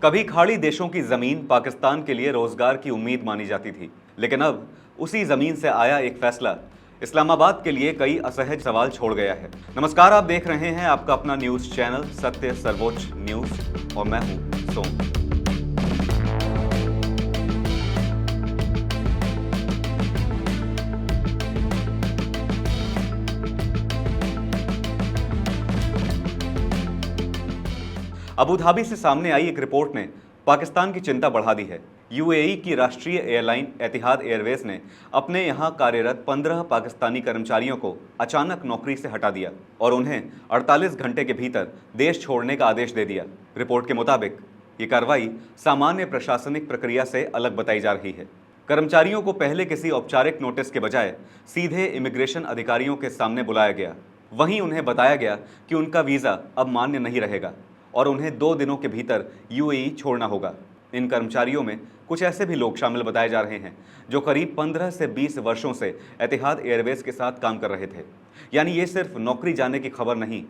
कभी खाड़ी देशों की जमीन पाकिस्तान के लिए रोजगार की उम्मीद मानी जाती थी, लेकिन अब उसी जमीन से आया एक फैसला इस्लामाबाद के लिए कई असहज सवाल छोड़ गया है। नमस्कार, आप देख रहे हैं आपका अपना न्यूज चैनल सत्य सर्वोच्च न्यूज और मैं हूं सोम। अबू धाबी से सामने आई एक रिपोर्ट ने पाकिस्तान की चिंता बढ़ा दी है। यूएई की राष्ट्रीय एयरलाइन एतिहाद एयरवेज ने अपने यहां कार्यरत 15 पाकिस्तानी कर्मचारियों को अचानक नौकरी से हटा दिया और उन्हें 48 घंटे के भीतर देश छोड़ने का आदेश दे दिया। रिपोर्ट के मुताबिक ये कार्रवाई सामान्य प्रशासनिक प्रक्रिया से अलग बताई जा रही है। कर्मचारियों को पहले किसी औपचारिक नोटिस के बजाय सीधे इमिग्रेशन अधिकारियों के सामने बुलाया गया। वहीं उन्हें बताया गया कि उनका वीज़ा अब मान्य नहीं रहेगा और उन्हें 2 दिनों के भीतर यूएई छोड़ना होगा। इन कर्मचारियों में कुछ ऐसे भी लोग शामिल बताए जा रहे हैं जो करीब 15 से 20 वर्षों से एतिहाद एयरवेज के साथ काम कर रहे थे। यानी ये सिर्फ नौकरी जाने की खबर नहीं,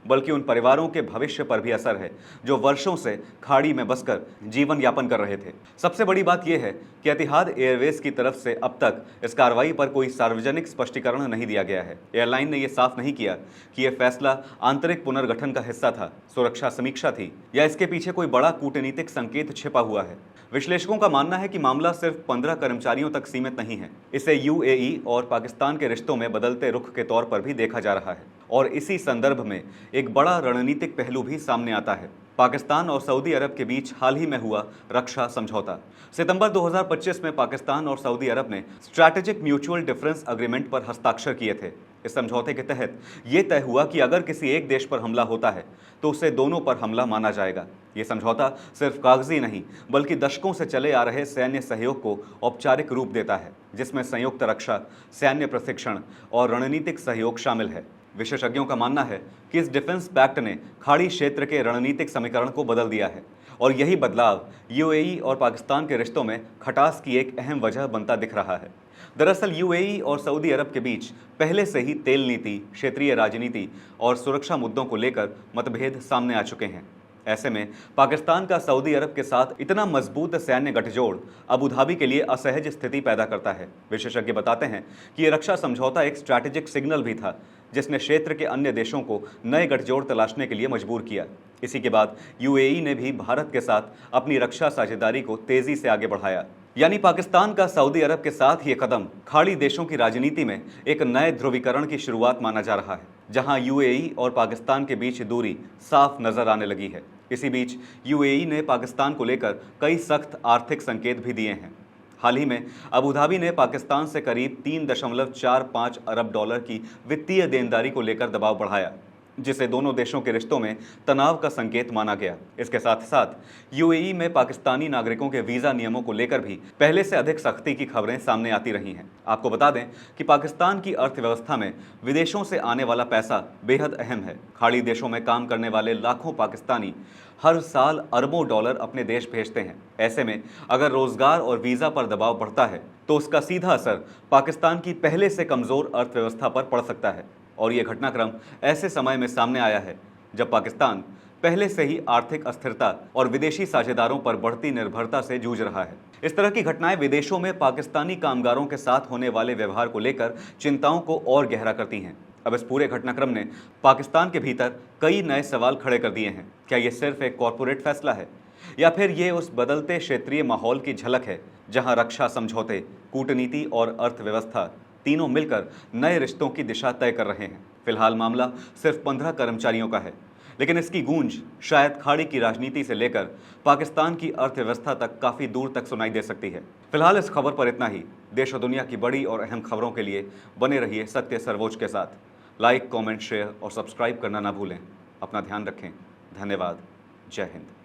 बल्कि उन परिवारों के भविष्य पर भी असर है जो वर्षों से खाड़ी में बसकर जीवन यापन कर रहे थे। सबसे बड़ी बात यह है कि एतिहाद एयरवेज की तरफ से अब तक इस कार्रवाई पर कोई सार्वजनिक स्पष्टीकरण नहीं दिया गया है। एयरलाइन ने यह साफ नहीं किया कि यह फैसला आंतरिक पुनर्गठन का हिस्सा था, सुरक्षा समीक्षा थी, या इसके पीछे कोई बड़ा कूटनीतिक संकेत छिपा हुआ है। विश्लेषकों का मानना है कि मामला सिर्फ 15 कर्मचारियों तक सीमित नहीं है। इसे यूएई और पाकिस्तान के रिश्तों में बदलते रुख के तौर पर भी देखा जा रहा है और इसी संदर्भ में एक बड़ा रणनीतिक पहलू भी सामने आता है। पाकिस्तान और सऊदी अरब के बीच हाल ही में हुआ रक्षा समझौता। सितंबर 2025 में पाकिस्तान और सऊदी अरब ने स्ट्रैटेजिक म्यूचुअल डिफरेंस एग्रीमेंट पर हस्ताक्षर किए थे। इस समझौते के तहत यह तय हुआ कि अगर किसी एक देश पर हमला होता है तो उसे दोनों पर हमला माना जाएगा। ये समझौता सिर्फ कागजी नहीं, बल्कि दशकों से चले आ रहे सैन्य सहयोग को औपचारिक रूप देता है, जिसमें संयुक्त रक्षा, सैन्य प्रशिक्षण और रणनीतिक सहयोग शामिल है। विशेषज्ञों का मानना है कि इस डिफेंस पैक्ट ने खाड़ी क्षेत्र के रणनीतिक समीकरण को बदल दिया है और यही बदलाव यूएई और पाकिस्तान के रिश्तों में खटास की एक अहम वजह बनता दिख रहा है। दरअसल यूएई और सऊदी अरब के बीच पहले से ही तेल नीति, क्षेत्रीय राजनीति और सुरक्षा मुद्दों को लेकर मतभेद सामने आ चुके हैं। ऐसे में पाकिस्तान का सऊदी अरब के साथ इतना मजबूत सैन्य गठजोड़ अबू धाबी के लिए असहज स्थिति पैदा करता है। विशेषज्ञ बताते हैं कि ये रक्षा समझौता एक स्ट्रैटेजिक सिग्नल भी था, जिसने क्षेत्र के अन्य देशों को नए गठजोड़ तलाशने के लिए मजबूर किया। इसी के बाद यूएई ने भी भारत के साथ अपनी रक्षा साझेदारी को तेजी से आगे बढ़ाया। यानी पाकिस्तान का सऊदी अरब के साथ ये कदम खाड़ी देशों की राजनीति में एक नए ध्रुवीकरण की शुरुआत माना जा रहा है, जहां यूएई और पाकिस्तान के बीच दूरी साफ नजर आने लगी है। इसी बीच यूएई ने पाकिस्तान को लेकर कई सख्त आर्थिक संकेत भी दिए हैं। हाल ही में अबू धाबी ने पाकिस्तान से करीब 3.45 अरब डॉलर की वित्तीय देनदारी को लेकर दबाव बढ़ाया, जिसे दोनों देशों के रिश्तों में तनाव का संकेत माना गया। इसके साथ साथ यूएई में पाकिस्तानी नागरिकों के वीज़ा नियमों को लेकर भी पहले से अधिक सख्ती की खबरें सामने आती रही हैं। आपको बता दें कि पाकिस्तान की अर्थव्यवस्था में विदेशों से आने वाला पैसा बेहद अहम है। खाड़ी देशों में काम करने वाले लाखों पाकिस्तानी हर साल अरबों डॉलर अपने देश भेजते हैं। ऐसे में अगर रोजगार और वीज़ा पर दबाव बढ़ता है तो उसका सीधा असर पाकिस्तान की पहले से कमज़ोर अर्थव्यवस्था पर पड़ सकता है। और ये घटनाक्रम ऐसे समय में सामने आया है जब पाकिस्तान पहले से ही आर्थिक अस्थिरता और विदेशी साझेदारों पर बढ़ती निर्भरता से जूझ रहा है। इस तरह की घटनाएं विदेशों में पाकिस्तानी कामगारों के साथ होने वाले व्यवहार को लेकर चिंताओं को और गहरा करती हैं। अब इस पूरे घटनाक्रम ने पाकिस्तान के भीतर कई नए सवाल खड़े कर दिए हैं। क्या ये सिर्फ एक कॉरपोरेट फैसला है, या फिर ये उस बदलते क्षेत्रीय माहौल की झलक है जहां रक्षा समझौते, कूटनीति और अर्थव्यवस्था तीनों मिलकर नए रिश्तों की दिशा तय कर रहे हैं? फिलहाल मामला सिर्फ 15 कर्मचारियों का है, लेकिन इसकी गूंज शायद खाड़ी की राजनीति से लेकर पाकिस्तान की अर्थव्यवस्था तक काफ़ी दूर तक सुनाई दे सकती है। फिलहाल इस खबर पर इतना ही। देश और दुनिया की बड़ी और अहम खबरों के लिए बने रहिए सत्य सर्वोच्च के साथ। लाइक, कमेंट, शेयर और सब्सक्राइब करना ना भूलें। अपना ध्यान रखें। धन्यवाद। जय हिंद।